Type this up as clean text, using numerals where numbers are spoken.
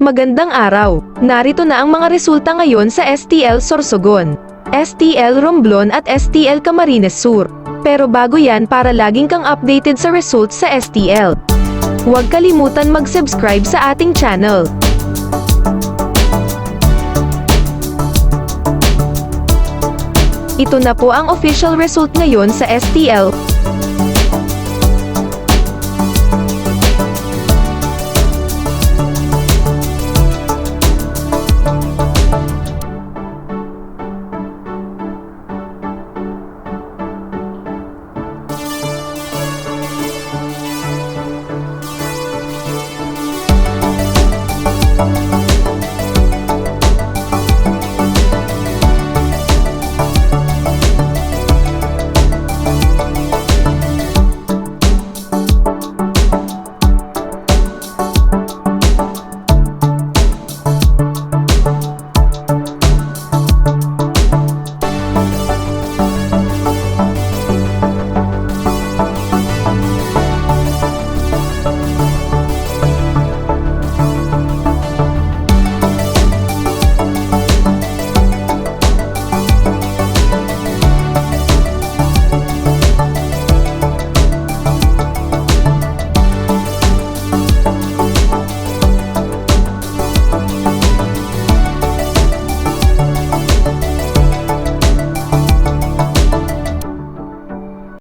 Magandang araw! Narito na ang mga resulta ngayon sa STL Sorsogon, STL Romblon at STL Camarines Sur. Pero bago yan, para laging kang updated sa results sa STL, huwag kalimutan mag-subscribe sa ating channel. Ito na po ang official result ngayon sa STL.